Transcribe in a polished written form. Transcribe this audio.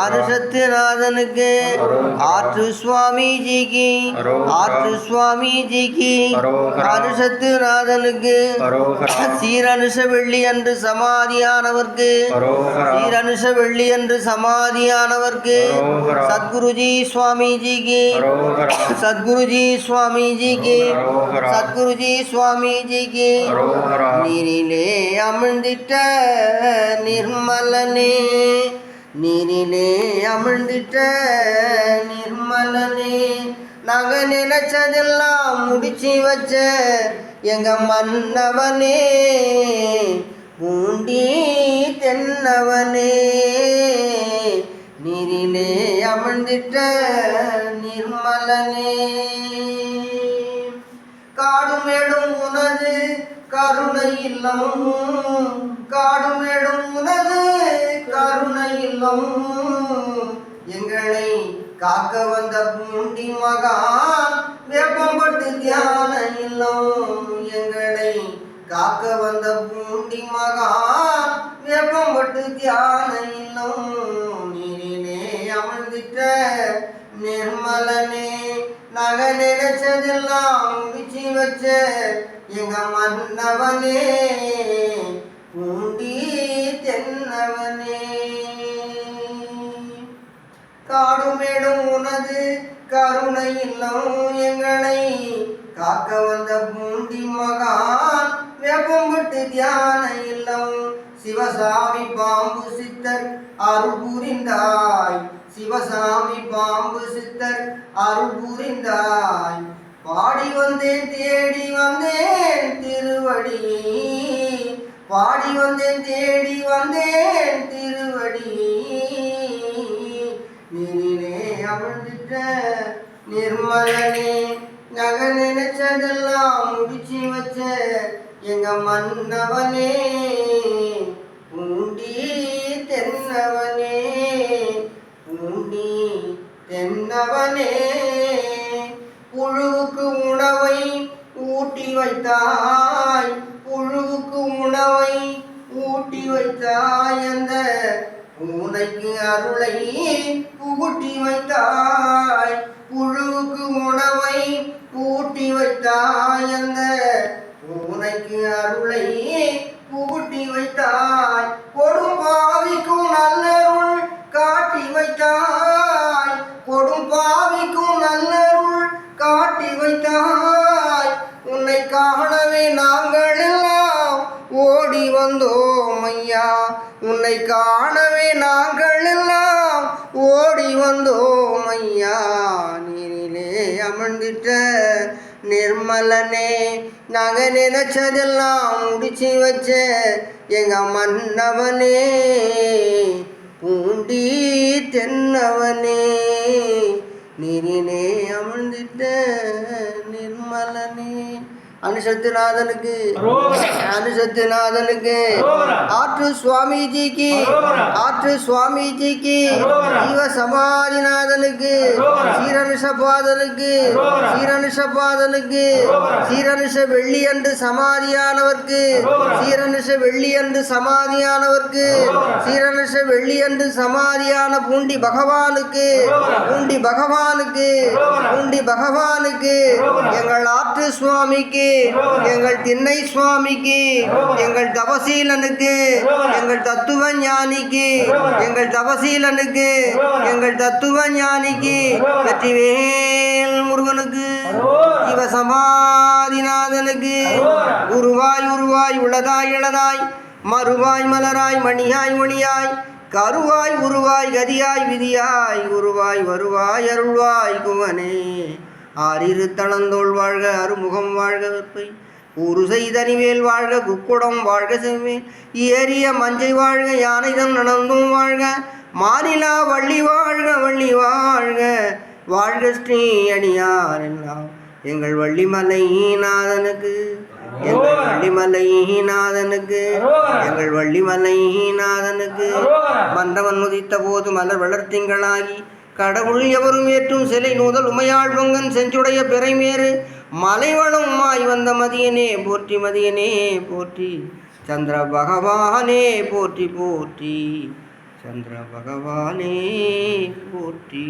அருசத்தியநாதனுக்கு ஆற்று சுவாமிஜிக்கு ஆற்று சுவாமிஜிக்கு அருசத்தியநாதனுக்கு சீரனுஷ வெள்ளி என்று சமாதியானவர்க்கு சீரனுஷ வெள்ளி என்று சமாதியானவர்க்கு சத்குருஜி சுவாமிஜிக்கு சத்குருஜி சுவாமிஜிக்கு சத்குருஜி சுவாமிஜிக்கு நீரிலே அமிழ்ந்திட்ட நிர்மலனே நீரிலே அமிழ்ந்திட்ட நிர்மலனே நாங்க நினைச்சதெல்லாம் முடிச்சு வச்ச எங்க மன்னவனே பூண்டி தென்னவனே நீரிலே அமிழ்ந்திட்ட நிர்மலனே காடுமேடும் உனது கருணை இல்லம் காடுமேடும் உனது கருணை இல்லம் எங்களை காக்க வந்த பூண்டி மகான் வேப்பம்பட்டு தியான இல்லம் எங்களை காக்க வந்த பூண்டி மகான் வேப்பம்பட்டு தியான இல்லம் நீரிலே அமிழ்ந்திட்ட நிர்மலனே நாங்க நினைச்சதெல்லாம் முடிச்சு வச்ச எங்க மன்னவனே பூண்டி தென்னவனே காடுமேடும் உனது கருணை இல்லம் எங்களை காக்க வந்த பூண்டி மகான் வேப்பம்பட்டு தியான இல்லம் சிவசாமி பாம்பு சித்தர் அருள் புரிந்தாய் சிவசாமி பாம்பு சித்தர் அருள் புரிந்தாய் பாடி வந்தேன் தேடி வந்தேன் திருவடி பாடி வந்தேன் தேடி வந்தேன் திருவடி நீரிலே அமிழ்ந்திட்ட நிர்மலனே நாங்க நினைச்சதெல்லாம் முடிச்சு வச்ச எங்க மன்னவனே பூண்டி தென்னவனே பூண்டி தென்னவனே புழுவுக்கு உணவை ஊட்டி வைத்தாய் புழுவுக்கு உணவை ஊட்டி வைத்தாய் அந்த பூனைக்கு அருளை புகுட்டி வைத்தாய் புழுவுக்கு உணவை ஊட்டி வைத்தாய் அந்த பூனைக்கு அருளை புகுட்டி வைத்தாய் கொடும் பாவிக்கும் நல்லருள் காட்டி வைத்தாய் கொடும் பாவிக்கும் நல்லருள் காட்டி வைத்தாய் உன்னை காணவே நாங்கள் எல்லாம் ஓடி வந்தோம் ஐயா உன்னை காணவே நாங்கள் எல்லாம் ஓடி வந்தோம் ஐயா நீரிலே அமிழ்ந்திட்ட நிர்மலனே நாங்க நினைச்சதெல்லாம் முடிச்சு வச்ச எங்க மன்னவனே பூண்டி தென்னவனே நீரிலே அமிழ்ந்திட்ட நிர்மலனே அனுசத்தியநாதனுக்கு அனுசத்தியநாதனுக்கு ஆற்று சுவாமிஜிக்கு ஆற்று சுவாமிஜிக்கு ஜீவ சமாதிநாதனுக்கு சீரனுஷபாதனுக்கு சீரனுஷபாதனுக்கு சீரனுஷ வெள்ளி என்று சமாதியானவர்க்கு சீரனுஷ வெள்ளி என்று சமாதியானவர்க்கு சீரனுஷ வெள்ளி என்று சமாதியான பூண்டி பகவானுக்கு பூண்டி பகவானுக்கு பூண்டி பகவானுக்கு எங்கள் ஆற்று சுவாமிக்கு எங்கள் திண்ணை சுவாமிக்கு எங்கள் தபசீலனுக்கு எங்கள் தத்துவ ஞானிக்கு எங்கள் தபசீலனுக்கு எங்கள் தத்துவ ஞானிக்கு வெற்றிவேல் முருகனுக்கு சிவசமாதிநாதனுக்கு உருவாய் உருவாய் உளதாய் இளதாய் மறுவாய் மலராய் மணியாய் மணியாய் கருவாய் உருவாய் கதியாய் விதியாய் உருவாய் வருவாய் அருள்வாய் குவனே ஆறிரு தளந்தோள் வாழ்க அருமுகம் வாழ்க வெப்பை ஊரு செய்தனிவேல் வாழ்க குக்குடம் வாழ்க செவ்வேல் ஏறிய மஞ்சை வாழ்க யானைதம் நடந்தும் வாழ்க மாநிலா வள்ளி வாழ்க வள்ளி வாழ்க வாழ்க ஸ்ரீ அடியார் எல்லாம் எங்கள் வள்ளிமலை நாதனுக்கு எங்கள் வள்ளிமலை நாதனுக்கு எங்கள் வள்ளிமலை நாதனுக்கு மன்றவன் முதித்த போது மலர் வளர்த்திங்களாகி கடவுள் எவரும் ஏற்றும் சிலை நூதல் உமையாள் பொங்கன் செஞ்சுடைய பிறைமேறு மலைவளம் மாய் வந்த மதியனே போற்றி மதியனே போற்றி சந்திர பகவானே போற்றி போற்றி சந்திர பகவானே போற்றி.